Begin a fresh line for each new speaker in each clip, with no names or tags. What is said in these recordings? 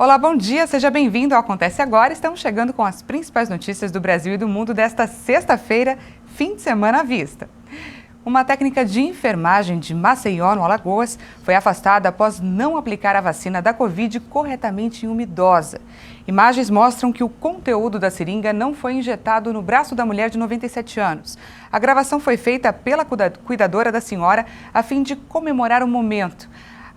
Olá, bom dia, seja bem-vindo ao Acontece Agora. Estamos chegando com as principais notícias do Brasil e do mundo desta sexta-feira, fim de semana à vista. Uma técnica de enfermagem de Maceió, no Alagoas, foi afastada após não aplicar a vacina da Covid corretamente em uma idosa. Imagens mostram que o conteúdo da seringa não foi injetado no braço da mulher de 97 anos. A gravação foi feita pela cuidadora da senhora a fim de comemorar o momento.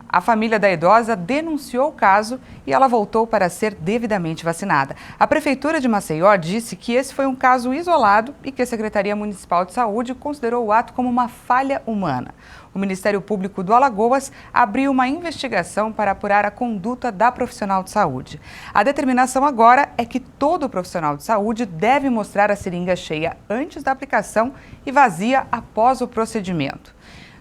A família da idosa denunciou o caso e ela voltou para ser devidamente vacinada. A Prefeitura de Maceió disse que esse foi um caso isolado e que a Secretaria Municipal de Saúde considerou o ato como uma falha humana. O Ministério Público do Alagoas abriu uma investigação para apurar a conduta da profissional de saúde. A determinação agora é que todo profissional de saúde deve mostrar a seringa cheia antes da aplicação e vazia após o procedimento.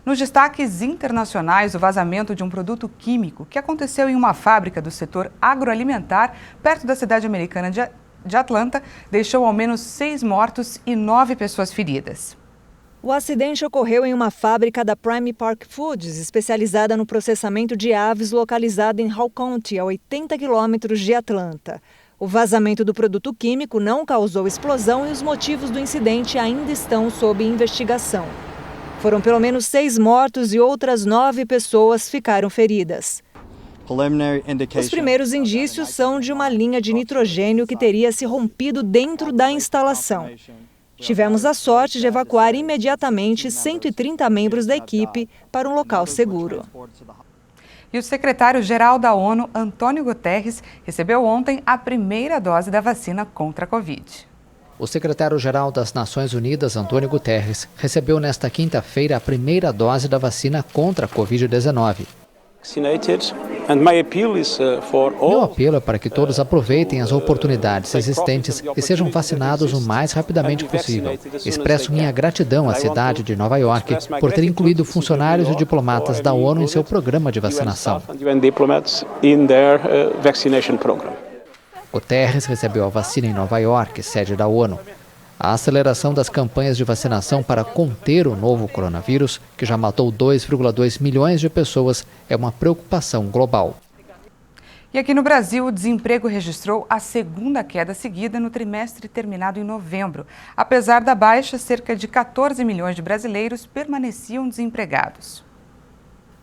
Nos destaques internacionais, o vazamento de um produto químico que aconteceu em uma fábrica do setor agroalimentar, perto da cidade americana de Atlanta, deixou ao menos 6 mortos e 9 pessoas feridas.
O acidente ocorreu em uma fábrica da Prime Park Foods, especializada no processamento de aves, localizada em Hall County, a 80 quilômetros de Atlanta. O vazamento do produto químico não causou explosão e os motivos do incidente ainda estão sob investigação. Foram pelo menos 6 mortos e outras 9 pessoas ficaram feridas. Os primeiros indícios são de uma linha de nitrogênio que teria se rompido dentro da instalação. Tivemos a sorte de evacuar imediatamente 130 membros da equipe para um local seguro.
E o secretário-geral da ONU, Antônio Guterres, recebeu ontem a primeira dose da vacina contra a Covid.
O secretário-geral das Nações Unidas, Antônio Guterres, recebeu nesta quinta-feira a primeira dose da vacina contra a Covid-19. Meu apelo é para que todos aproveitem as oportunidades existentes e sejam vacinados o mais rapidamente possível. Expresso minha gratidão à cidade de Nova York por ter incluído funcionários e diplomatas da ONU em seu programa de vacinação. Guterres recebeu a vacina em Nova York, sede da ONU. A aceleração das campanhas de vacinação para conter o novo coronavírus, que já matou 2,2 milhões de pessoas, é uma preocupação global.
E aqui no Brasil, o desemprego registrou a segunda queda seguida no trimestre terminado em novembro. Apesar da baixa, cerca de 14 milhões de brasileiros permaneciam desempregados.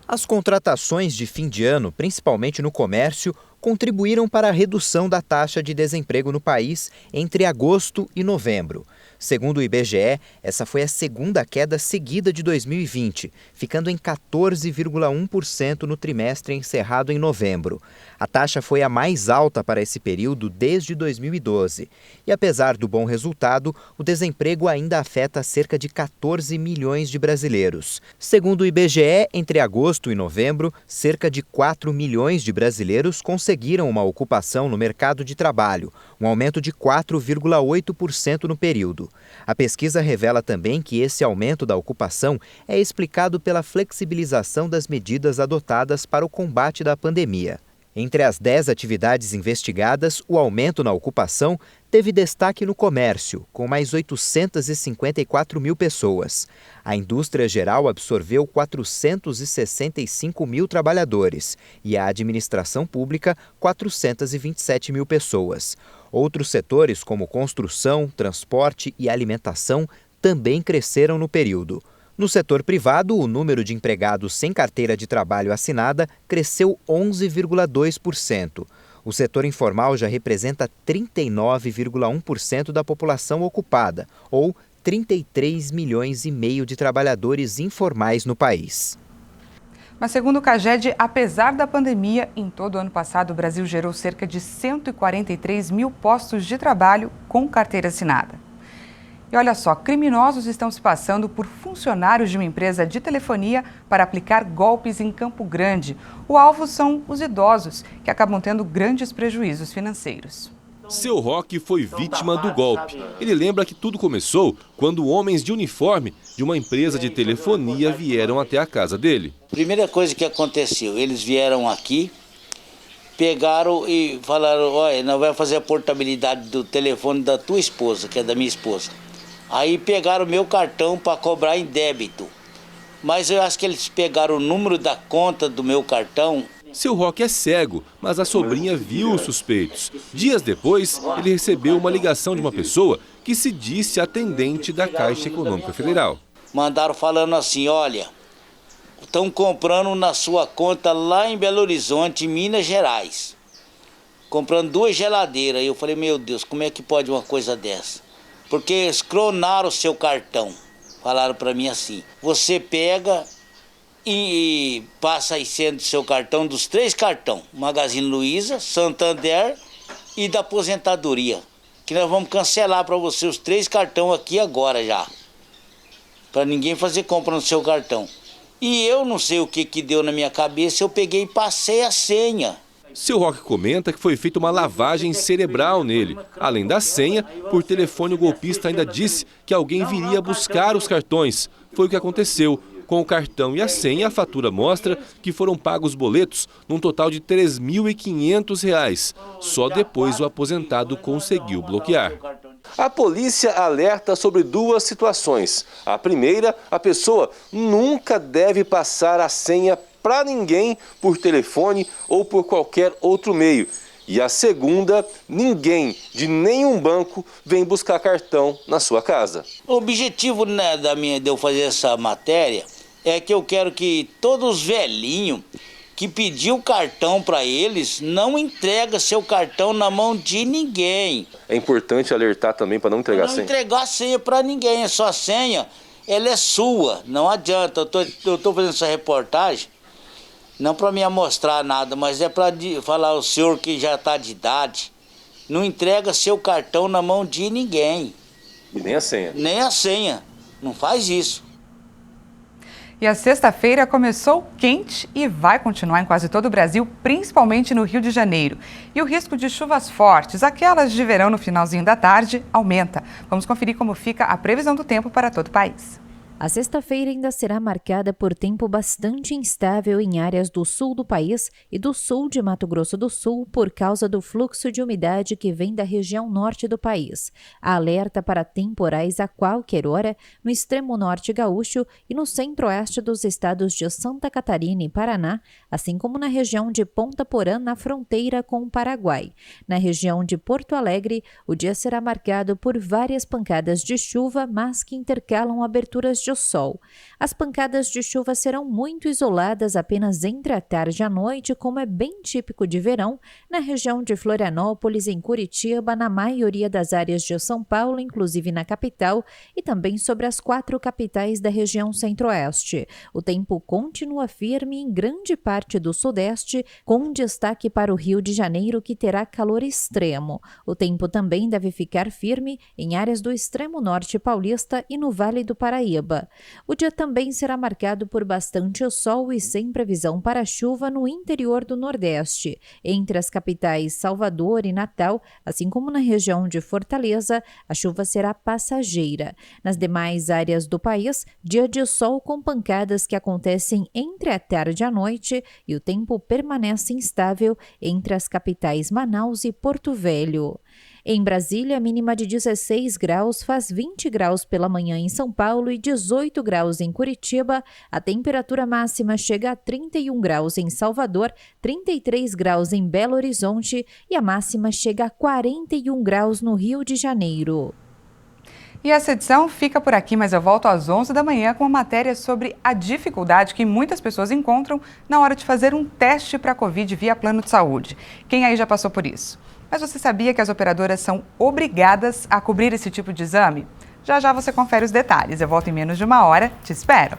As contratações de fim de ano, principalmente no comércio, contribuíram para a redução da taxa de desemprego no país entre agosto e novembro. Segundo o IBGE, essa foi a segunda queda seguida de 2020, ficando em 14,1% no trimestre encerrado em novembro. A taxa foi a mais alta para esse período desde 2012. E apesar do bom resultado, o desemprego ainda afeta cerca de 14 milhões de brasileiros. Segundo o IBGE, entre agosto e novembro, cerca de 4 milhões de brasileiros conseguiram uma ocupação no mercado de trabalho, um aumento de 4,8% no período. A pesquisa revela também que esse aumento da ocupação é explicado pela flexibilização das medidas adotadas para o combate da pandemia. Entre as 10 atividades investigadas, o aumento na ocupação teve destaque no comércio, com mais 854 mil pessoas. A indústria geral absorveu 465 mil trabalhadores e a administração pública, 427 mil pessoas. Outros setores, como construção, transporte e alimentação, também cresceram no período. No setor privado, o número de empregados sem carteira de trabalho assinada cresceu 11,2%. O setor informal já representa 39,1% da população ocupada, ou 33 milhões e meio de trabalhadores informais no país.
Mas segundo o CAGED, apesar da pandemia, em todo o ano passado o Brasil gerou cerca de 143 mil postos de trabalho com carteira assinada. E olha só, criminosos estão se passando por funcionários de uma empresa de telefonia para aplicar golpes em Campo Grande. O alvo são os idosos, que acabam tendo grandes prejuízos financeiros.
Seu Roque foi vítima do golpe. Ele lembra que tudo começou quando homens de uniforme de uma empresa de telefonia vieram até a casa dele.
Primeira coisa que aconteceu, eles vieram aqui, pegaram e falaram: olha, nós vamos fazer a portabilidade do telefone da tua esposa, que é da minha esposa. Aí pegaram o meu cartão para cobrar em débito. Mas eu acho que eles pegaram o número da conta do meu cartão
Seu Roque é cego, mas a sobrinha viu os suspeitos. Dias depois, ele recebeu uma ligação de uma pessoa que se disse atendente da Caixa Econômica Federal.
Mandaram falando assim, olha, estão comprando na sua conta lá em Belo Horizonte, Minas Gerais. Comprando 2 geladeiras. Eu falei, meu Deus, como é que pode uma coisa dessa? Porque eles clonaram o seu cartão. Falaram para mim assim, você pega e passa aí sendo seu cartão dos 3 cartões, Magazine Luiza, Santander e da aposentadoria, que nós vamos cancelar para você os 3 cartões aqui agora já, para ninguém fazer compra no seu cartão. E eu não sei o que deu na minha cabeça, eu peguei e passei a senha.
Seu Roque comenta que foi feita uma lavagem cerebral nele. Além da senha, por telefone o golpista ainda disse que alguém viria buscar os cartões. Foi o que aconteceu. Com o cartão e a senha, a fatura mostra que foram pagos boletos num total de R$ 3.500. Só depois o aposentado conseguiu bloquear. A polícia alerta sobre 2 situações. A primeira, a pessoa nunca deve passar a senha para ninguém por telefone ou por qualquer outro meio. E a segunda, ninguém de nenhum banco vem buscar cartão na sua casa.
O objetivo, né, de eu fazer essa matéria é que eu quero que todos os velhinhos que pediu cartão para eles não entrega seu cartão na mão de ninguém.
É importante alertar também para não entregar a senha.
Não entregar a senha para ninguém, a sua senha, ela é sua, não adianta. Eu tô fazendo essa reportagem não para me amostrar nada, mas é para falar ao senhor que já está de idade, não entrega seu cartão na mão de ninguém.
E nem a senha.
Nem a senha, não faz isso.
E a sexta-feira começou quente e vai continuar em quase todo o Brasil, principalmente no Rio de Janeiro. E o risco de chuvas fortes, aquelas de verão no finalzinho da tarde, aumenta. Vamos conferir como fica a previsão do tempo para todo o país.
A sexta-feira ainda será marcada por tempo bastante instável em áreas do sul do país e do sul de Mato Grosso do Sul por causa do fluxo de umidade que vem da região norte do país. Há alerta para temporais a qualquer hora no extremo norte gaúcho e no centro-oeste dos estados de Santa Catarina e Paraná, assim como na região de Ponta Porã, na fronteira com o Paraguai. Na região de Porto Alegre, o dia será marcado por várias pancadas de chuva, mas que intercalam aberturas de sol. As pancadas de chuva serão muito isoladas apenas entre a tarde e a noite, como é bem típico de verão, na região de Florianópolis, em Curitiba, na maioria das áreas de São Paulo, inclusive na capital, e também sobre as 4 capitais da região centro-oeste. O tempo continua firme em grande parte do sudeste, com destaque para o Rio de Janeiro, que terá calor extremo. O tempo também deve ficar firme em áreas do extremo norte paulista e no Vale do Paraíba. O dia também será marcado por bastante sol e sem previsão para chuva no interior do Nordeste. Entre as capitais Salvador e Natal, assim como na região de Fortaleza, a chuva será passageira. Nas demais áreas do país, dia de sol com pancadas que acontecem entre a tarde e a noite e o tempo permanece instável entre as capitais Manaus e Porto Velho. Em Brasília, a mínima de 16 graus faz 20 graus pela manhã em São Paulo e 18 graus em Curitiba. A temperatura máxima chega a 31 graus em Salvador, 33 graus em Belo Horizonte e a máxima chega a 41 graus no Rio de Janeiro.
E essa edição fica por aqui, mas eu volto às 11 da manhã com uma matéria sobre a dificuldade que muitas pessoas encontram na hora de fazer um teste para a Covid via plano de saúde. Quem aí já passou por isso? Mas você sabia que as operadoras são obrigadas a cobrir esse tipo de exame? Já já você confere os detalhes. Eu volto em menos de 1 hora. Te espero!